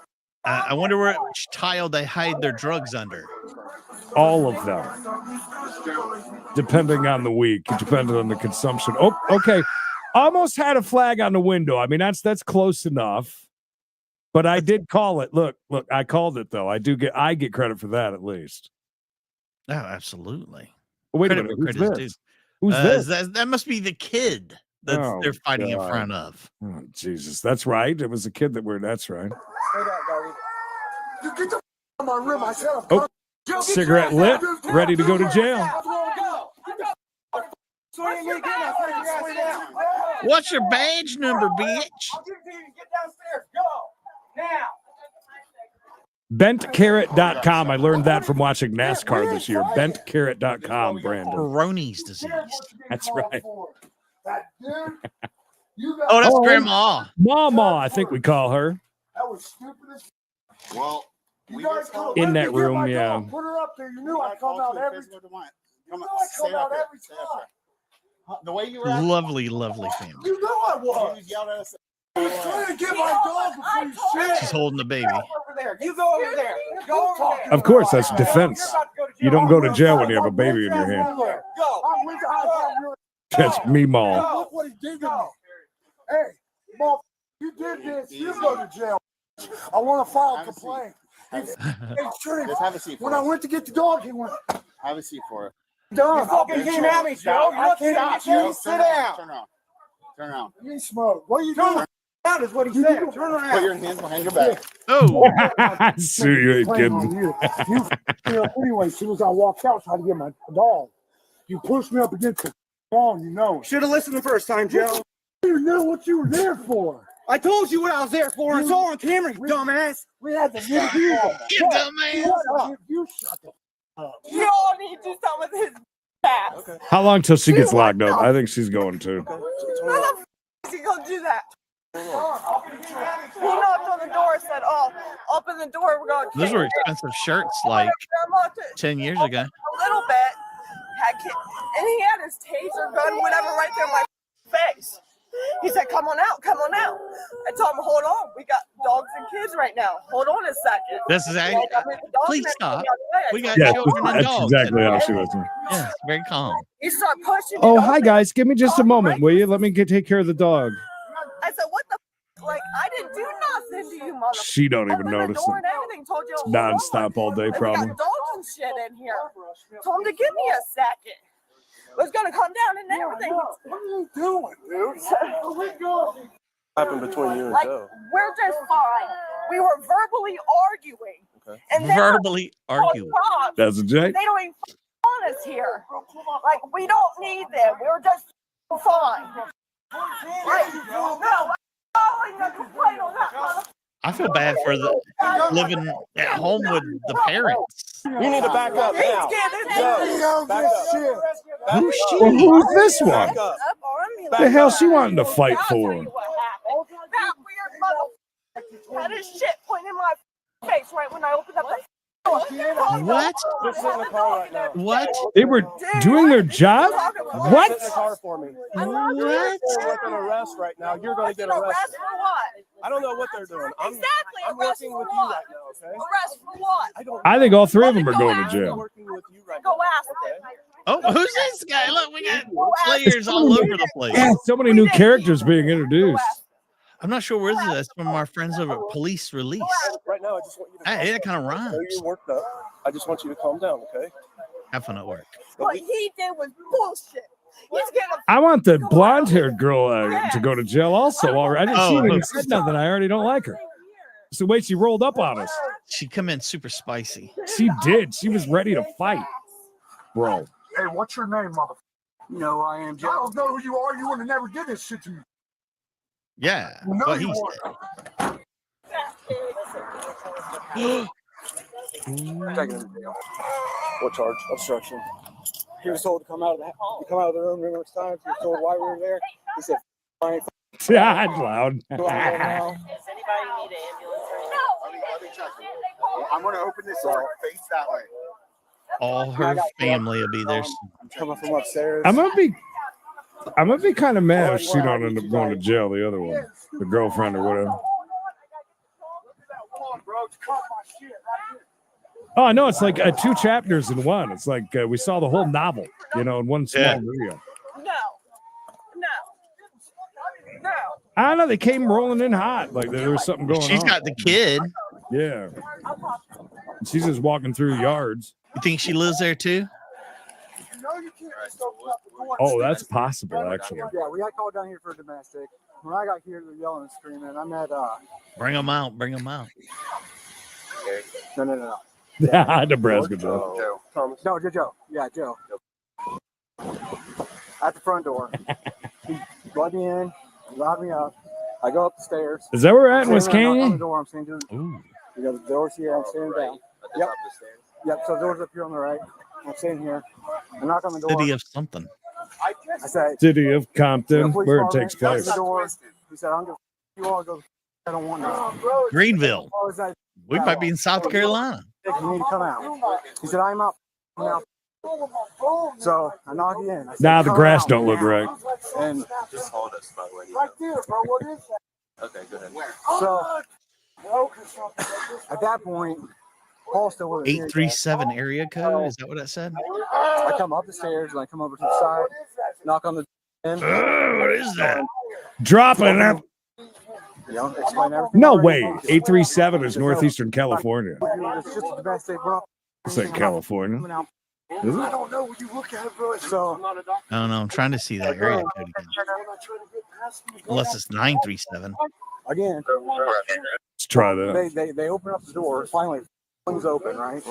I wonder which tile they hide their drugs under. All of them, depending on the week, depending on the consumption. Oh, okay. Almost had a flag on the window. I mean, that's close enough. But I did call it. Look, I called it though. I get credit for that at least. Oh, absolutely. Wait credit a minute. where Who's credit's this? due. Who's this? That must be the kid that they're fighting in front of. Oh, Jesus, that's right. It was the kid that that's right. You get the out of my room. I said, Oh, cigarette lit, ready to go to jail. What's your badge number, bitch? Bentcarrot.com. I learned that from watching NASCAR this year. Bentcarrot.com, Brandon. Peyronie's disease. That's right. Oh, that's Grandma. Mama, I think we call her. That was stupid as. Well, In that room, yeah. Put her up there. You knew I'd come out every time. You knew I'd come out every time. The way you were Lovely family. You know I was. I was trying to get my dog before you shit. She's holding the baby. Over there. You go over there. Go over there. Of course, that's defense. You don't go to jail when you have a baby in your hand. Go. That's me, Mom. Look what he did to me. Hey, Mom, you did this. You go to jail. I want to file a complaint. Hey, Tree, Just have a seat. when I went to get the dog, he went. Have a seat for it. Done. You fucking came at me, Joe. I can't stop. You sit down. Turn around. Turn around. You smoke. What are you doing? That is what he said. Turn around. Put your hands behind your back. Oh. Sue, you ain't kidding. Anyway, as soon as I walked out, tried to get my dog. You pushed me up against the wall, you know. Should have listened the first time, Joe. You knew what you were there for. I told you what I was there for. It's all on camera, you dumbass. We had the video. You dumbass. You shut the up. You all need to do something with his ass. Okay. How long till she gets locked up? I think she's going to. How the f is he gonna do that? He knocked on the door and said, "Oh, open the door. We're gonna." Those were expensive shirts, like 10 years ago. A little bit. And he had his taser gun, whatever, right there in my face. He said, "Come on out, come on out." I told him, "Hold on, we got dogs and kids right now. Hold on a second." This is please stop. We got Yeah, children and that's dogs. exactly how she was. Yeah, very calm. He started pushing. Oh, hi guys. Give me just a moment, will you? Let me take care of the dog. I said, "What the f-? Like, I didn't do nothing to you, mother." She don't even Opened the notice door it. and everything, told you to hold Non-stop all day, on. We probably. got dogs and shit in here. Told him to give me a second. It was gonna come down and everything. What are you doing, dude? What happened between you and Like, Joe? we're just fine. We were verbally arguing. Okay. And then Verbally arguing. That's a Jake. They don't even want us here. Like, we don't need them. We're just fine. Like, no, I'm calling a complaint on that motherfucker. I feel bad for the living at home with the parents. You need to back up now. Joe, back up. Who's she? Well, who's this one? Back up. The hell she wanting to fight for? That weird motherfucker had his shit pointing in my face right when I opened up the door. What? Just sit in the car right now. What? They were doing their job? What? Sit in the car for me. What? They're with an arrest right now. You're going to get arrested. Arrest for what? I don't know what they're doing. I'm Exactly. working with you right now, okay? Arrest for what? I think all three of them are going to I'm jail. working with you right Go now. ask them. Oh, who's this guy? Look, we got players all over the place. Yeah, so many new characters being introduced. I'm not sure where this is from our friends over at Police Release. Right now, I just want you to. Hey, that kind of I know rhymes. you're worked up. I just want you to calm down, okay? Have fun at work. What he did was bullshit. He's getting I want the blonde-haired girl to go to jail also. Already, I didn't see her even said nothing. I already don't like her. It's the way she rolled up on us. She come in super spicy. She did. She was ready to fight, bro. Hey, what's your name, mother? No, I am I don't know who you are. You would have never did this shit to me. Yeah, No, what you he weren't. said. Taking him to jail. What charge? Obstruction. He was told to come out of the room numerous times. He was told why we were there. He said, "I ain't Yeah, it's loud. now." Does anybody need an ambulance? I'm going to open this door. Face that way. All her family will be there. Coming from upstairs. I'm gonna be kind of mad if she don't end up going to jail. The other one, the girlfriend or whatever. Oh, no, it's like 2 chapters in one. It's like we saw the whole novel, in one small video. No. I don't know. They came rolling in hot. Like there was something going on. She's got the kid. Yeah. She's just walking through yards. You think she lives there too? Oh, that's possible, actually. Yeah, we got called down here for domestic. When I got here, they're yelling and screaming. I'm at Bring them out. Bring them out. no. Yeah, Nebraska Joe. No, Joe. Yeah, Joe. At the front door. He let me in, locked me up. I go up the stairs. Is that where we're at in I'm West standing on the Canyon? door. I'm standing. You got the doors here. I'm standing down. Yep. So the door's up here on the right. I'm standing here. I knock on the door. City of something. I say, City of Compton, "Police where it department, takes place. the door." He said, "I'm going to you all go. I don't want this." Greenville. I was like, We might be in South Carolina. "You need to come out." He said, "I'm out." I'm out. So I knock you in. I said, Nah, the "Come grass out." don't look right. And Just hold us, by the way. right there, bro. What is that? Okay, go ahead. So at that point, Paul still with me. 837 area code. Is that what it said? I come up the stairs and I come over to the side, knock on the door. What is that? Dropping it. Explain everything. No way. 837 is Northeastern California. It's just a domestic, bro. It's like California. Is I it? don't know what you look at, bro. So I don't know. I'm trying to see that area code again. Unless it's 937. again, Let's try that. they open up the door. Finally, things open, right?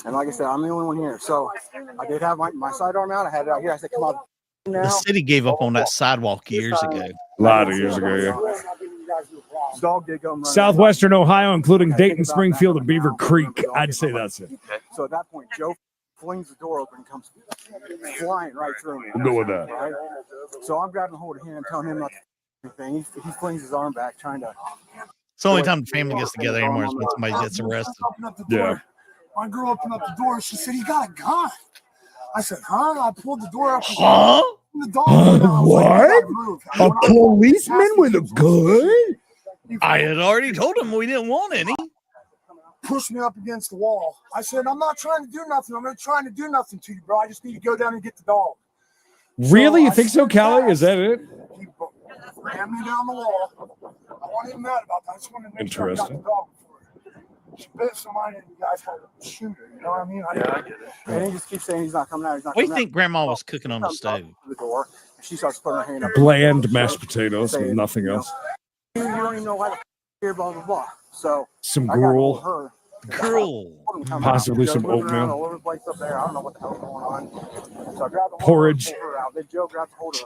And like I said, I'm the only one here. So I did have my sidearm out. I had it out here. I said, "Come on." The city gave up on that sidewalk years ago. A lot of years ago, yeah. Dog did go. Southwestern Ohio, including Dayton, Springfield, and Beaver Creek. I'd say that's it. So at that point, Joe flings the door open and comes flying right through me. We'll go with that. Right? So I'm grabbing hold of him, telling him not to do anything. He flings his arm back, trying to. It's the only time the family gets together anymore is when somebody gets arrested. Yeah. My girl opened up the door. She said, "He got a gun." I said, "Huh?" I pulled the door up. Huh? The dog came out. I was like, "You gotta move." A policeman with a gun? I had already told him we didn't want any. Pushed me up against the wall. I said, "I'm not trying to do nothing. I'm not trying to do nothing to you, bro. I just need to go down and get the dog." Really? You think so, Kelly? Is that it? He ran me down the wall. I wasn't even mad about that. I just wanted to make sure I got the Interesting. dog before she bit somebody and you guys had to shoot her. You know what I mean? I get it. And he just keeps saying he's not coming out. He's not What do you coming think out. Grandma was cooking on the stove? To the door. And she starts putting her hand up. Bland mashed potatoes with nothing else. You don't even know why the here, blah, blah, blah. So Some I got hold gruel. of her. Gruel. Possibly some Joe's moving around oatmeal. all over the place up there. I don't know what the hell's going on. So I grabbed the Porridge. Her out. Then Joe grabs hold of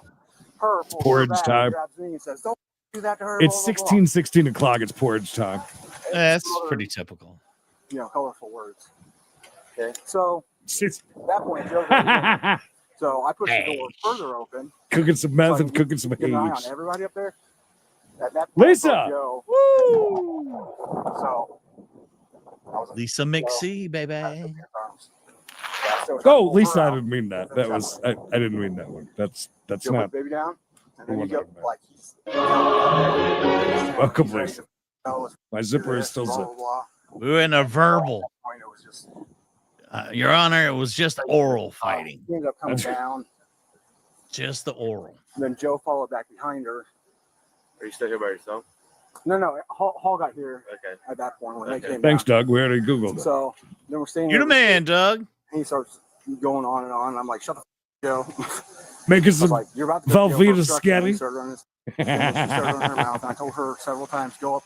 her. Pulls Porridge her back, time. grabs me and says, "Don't do that to her." It's blah, blah, blah. 16 o'clock. It's porridge time. That's pretty typical. You know, colorful words. Okay. So It's at that point, Joe goes in. So I push the door further open. cooking some meth and cooking some Get an eye on eggs. everybody up there. At that point, Lisa! Joe. So Lisa McSee, baby. Oh, Lisa, I didn't mean that. That was I didn't mean that one. That's Joe not. put baby down. And then you go like he's Welcome, Lisa. My zipper is still blah, blah, zipped. blah. We were in a verbal. Point, it was just Your Honor, it was just oral fighting. he ended up coming down. Just the oral. And then Joe followed back behind her. Are you still here by yourself? No, Hall got here Okay. at that point when they came Thanks, down. Doug. We already Googled it. So then we're staying. You're the man, Doug. He starts going on and on. And I'm like, "Shut the Joe." Making I was some like, "You're about to go to jail for Velveeta obstruction." And he scatty. started running his- and then she started running her mouth. And I told her several times, "Go up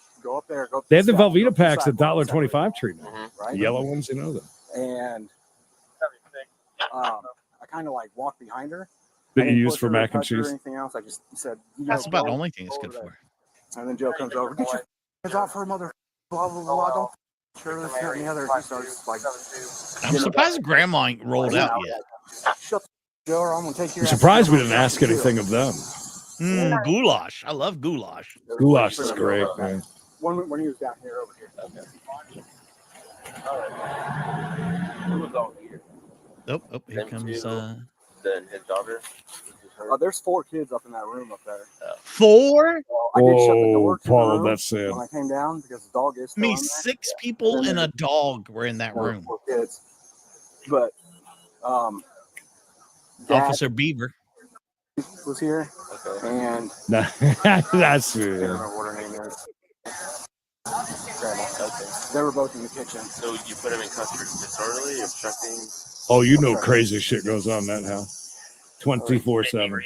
there, go up." They have the side, go up Velveeta packs at sidewalk, $1.25 treatment. right? The yellow ones, you know them. And I kind of like walked behind her. That I you didn't use push for her or mac and touch her or cheese. anything else. I just said, That's about the go only thing it's over good there. for. And then Joe comes over. "Get your hands off her, mother. Blah blah blah. Don't sure this that, and the other." He starts like. I'm surprised Grandma ain't rolled out yet. Shut the door. I'm gonna take your. I'm ass surprised to we the didn't ask anything of them. Goulash. I love goulash. Goulash is great, man. When he was down here, over here. Oh, here comes Then his daughter. There's 4 kids up in that room up there. 4? I did shut the door to the Paula, room that's sad. when I came down because the dog is still in there. 6 people and a dog were in that room. 4 kids. But Dad Officer Beaver was here, and That's I don't know what her name is. Grandma. Okay. They were both in the kitchen. So you put him in custody, disorderly, obstructing. Oh, you know crazy shit goes on in that house. 24/7.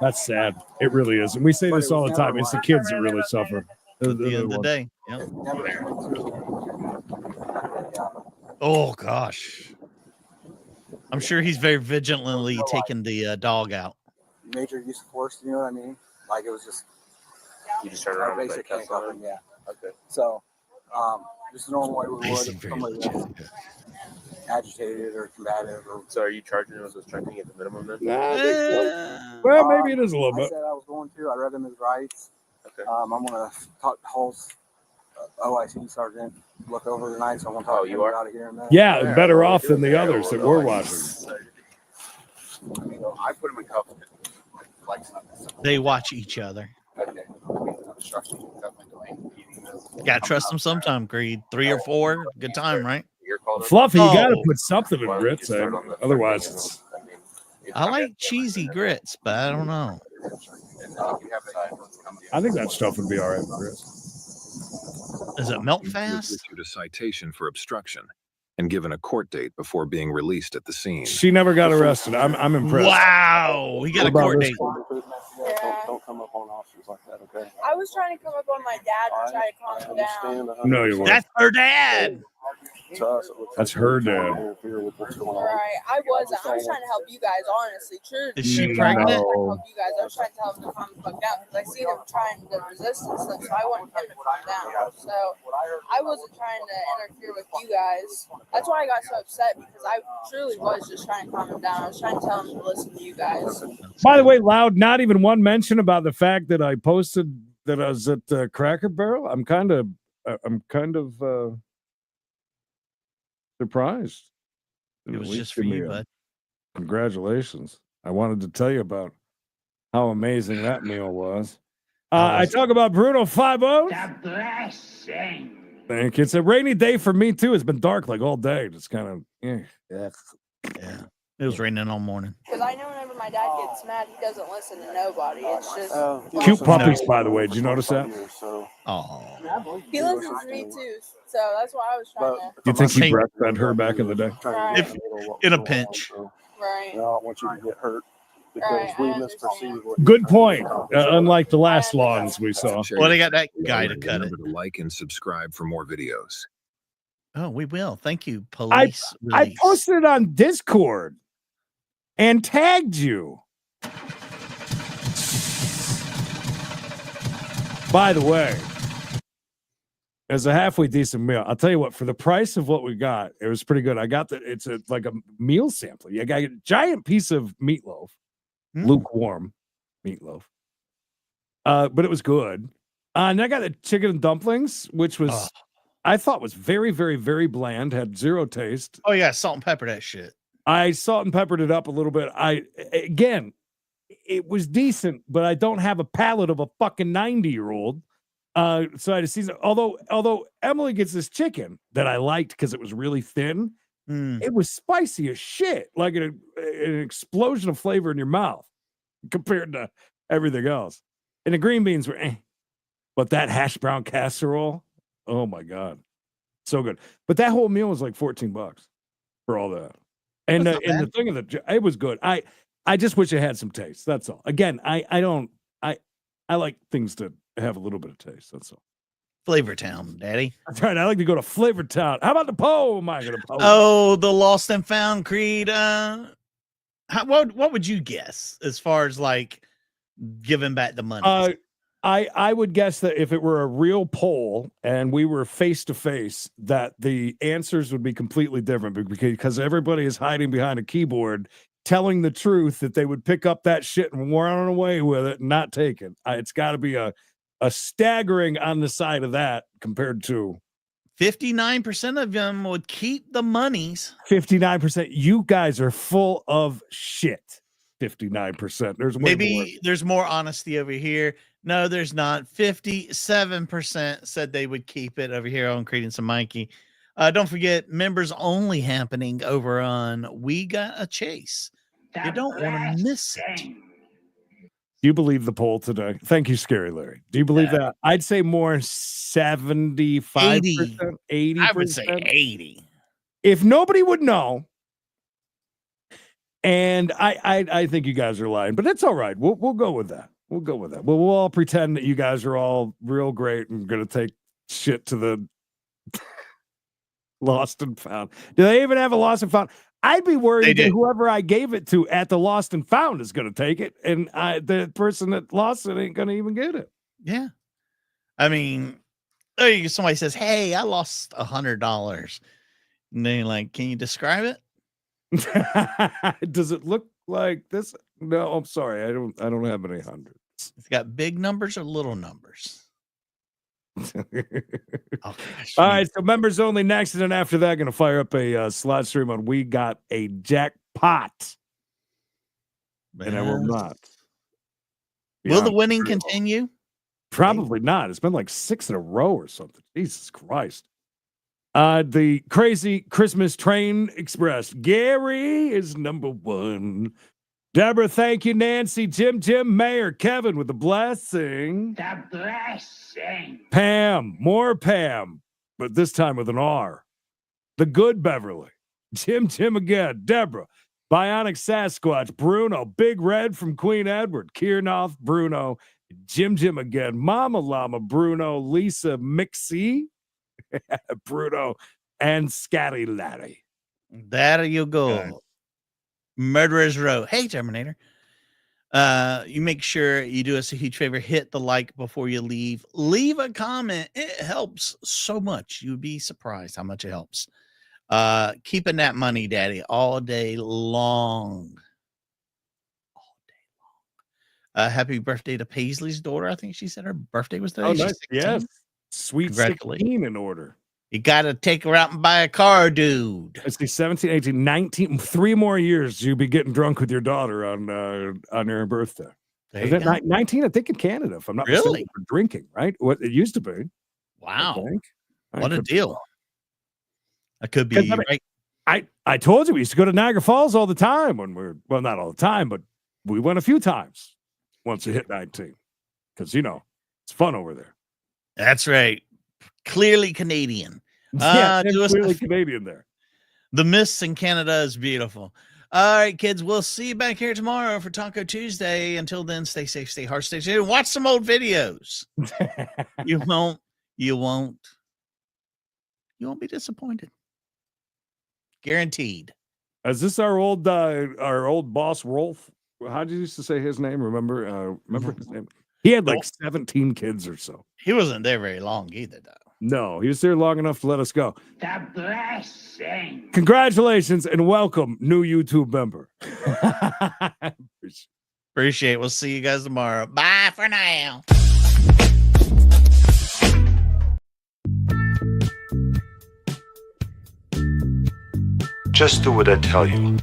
That's sad. It really is. And we say this all the time. It's the kids that really suffer. at the end of the day. Yep. Oh gosh. I'm sure he's very vigilantly taking the dog out. Major use of force, you know what I mean? Like it was just You just turned around and basic put handcuffing, yeah. Okay. So just the normal way we would Basic, if very somebody was agitated or combative or So are you charging him as obstructing at the minimum then? Well, maybe it is a little I bit. said I was going to. I read him his rights. Okay. I'm gonna talk to Hall's OIC sergeant look over tonight, so I'm gonna talk to him about it here in a minute. Yeah, better off than the others that we're watching. I put him in cuffs. They watch each other. Gotta trust them sometime, Creed. 3 or 4, good time, right? Fluffy, you got to Oh. put something in grits. Otherwise, it's. I like cheesy grits, but I don't know. I think that stuff would be all right with grits. Does it melt He was fast? issued a citation for obstruction and given a court date before being released at the scene. She never got arrested. I'm impressed. Wow, we got a court date. Don't come up on officers like that, okay? I was trying to come up on my dad to try to calm him down. No, you weren't. That's her dad. To us, it looks That's like her they're trying dad. to interfere with what's going on. Right. I wasn't. I was trying to help you guys, honestly. True. Is she I was pregnant? trying to help you guys. I was trying to help them to calm the fuck down because I see them trying to resist and stuff. So I want him to calm down. So I wasn't trying to interfere with you guys. That's why I got so upset because I truly was just trying to calm him down. I was trying to tell him to listen to you guys. By the way, Loud, not even one mention about the fact that I posted that I was at Cracker Barrel. I'm kind of surprised. It was At least just for give me you, a bud. Congratulations. I wanted to tell you about how amazing that meal was. I talk about Bruno 5-0. The blessing. Thank you. It's a rainy day for me, too. It's been dark like all day. It's kind of, yeah. Yeah. It was raining all morning. Because I know whenever my dad gets mad, he doesn't listen to nobody. It's just Cute puppies, by the way. Did you notice that? Oh. he listens to me too. So that's why I was trying to. Do you think he breastfed her back in the day? If, in a pinch. Right. I don't want you to get hurt because we misperceive what Good point. Unlike the last lawns we saw. Well, they got that guy to cut it. Remember to like and subscribe for more videos. Oh, we will. Thank you, I police. posted it on Discord and tagged you. By the way, as a halfway decent meal, I'll tell you what, for the price of what we got, it was pretty good. I got it's like a meal sampler. You got a giant piece of meatloaf, lukewarm meatloaf. But it was good. And I got the chicken and dumplings, which was I thought was very, very, very bland, had zero taste. Oh, yeah, salt and pepper that shit. I salt and peppered it up a little bit. Again, it was decent, but I don't have a palate of a fucking 90-year-old. So I had to season. Although Emily gets this chicken that I liked because it was really thin, it was spicy as shit, like an explosion of flavor in your mouth compared to everything else. And the green beans were, but that hash brown casserole, oh my god, so good. But that whole meal was like $14 for all that. And the thing of it was good. I just wish it had some taste. That's all. Again, I like things to have a little bit of taste. That's all. Flavor Town, Daddy. That's right. I like to go to Flavor Town. How about the poem? I got a poem. Oh, the Lost and Found Creed. What would you guess as far as like giving back the money? I would guess that if it were a real poll and we were face to face, that the answers would be completely different because everybody is hiding behind a keyboard, telling the truth that they would pick up that shit and run away with it and not take it. It's got to be a staggering on the side of that compared to 59% of them would keep the monies. 59%. You guys are full of shit. 59%. There's maybe there's more honesty over here. No, there's not. 57% said they would keep it over here on Credence and Mikey. Don't forget, members only happening over on We Got a Chase. You don't want to miss it. Do you believe the poll today? Thank you, Scary Larry. Do you believe that? I'd say more 75%, 80%. I would say 80. If nobody would know, and I think you guys are lying, but it's all right. We'll go with that. We'll go with that. We'll all pretend that you guys are all real great and going to take shit to the Lost and Found. Do they even have a Lost and Found? I'd be worried that whoever I gave it to at the Lost and Found is going to take it, and the person that lost it ain't going to even get it. Yeah. I mean, somebody says, hey, I lost $100. And then like, can you describe it? Does it look like this? No, I'm sorry. I don't have any hundreds. It's got big numbers or little numbers. All right, so members only next, and then after that, going to fire up a slot stream on We Got a Jackpot. And I will not. Will the winning continue? Probably not. It's been like 6 in a row or something. Jesus Christ. The Crazy Christmas Train Express. Gary is number 1. Deborah, thank you. Nancy, Jim, Mayor, Kevin with the blessing. The blessing. Pam, more Pam, but this time with an R. The Good Beverly. Jim again. Deborah, Bionic Sasquatch, Bruno, Big Red from Queen Edward, Kiernoff, Bruno, Jim again, Mama Llama, Bruno, Lisa, Mixie, Bruno, and Scary Larry. There you go. Murderer's Row. Hey, Terminator. You make sure you do us a huge favor. Hit the like before you leave. Leave a comment. It helps so much. You'd be surprised how much it helps. Keeping that money, Daddy, all day long. Happy birthday to Paisley's daughter. I think she said her birthday was today. Oh, She's nice. 16. Yes. Sweet Congratulations. 16 in order. You got to take her out and buy a car, dude. Let's see, 17, 18, 19, 3 more years you'll be getting drunk with your daughter on her birthday. There Is you it go. 19, I think, in Canada, if I'm not Really? mistaken, for drinking, right? What it used to be. Wow. I think. What a could be deal. wrong. I could 'Cause, be I mean, right. I told you we used to go to Niagara Falls all the time when well, not all the time, but we went a few times once we hit 19. Because, it's fun over there. That's right. Clearly Canadian. Yeah, Do us clearly Canadian there. The mists in Canada is beautiful. All right, kids, we'll see you back here tomorrow for Taco Tuesday. Until then, stay safe, stay hard, stay safe. Watch some old videos. You won't be disappointed. Guaranteed. Is this our old boss, Rolf? How did you used to say his name? Remember his name? He had like 17 kids or so. He wasn't there very long either, though. No, he was there long enough to let us go. The blessing. Congratulations and welcome, new YouTube member. Appreciate it. We'll see you guys tomorrow. Bye for now. Just do what I tell you.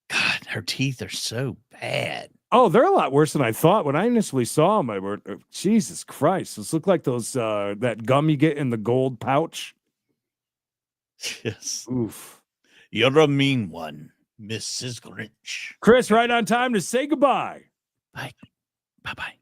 God, her teeth are so bad. Oh, they're a lot worse than I thought. When I initially saw them, I were, Jesus Christ, this looked like those that gum you get in the gold pouch. Yes. Oof. You're a mean one, Mrs. Grinch. Chris, right on time to say goodbye. Bye. Bye-bye.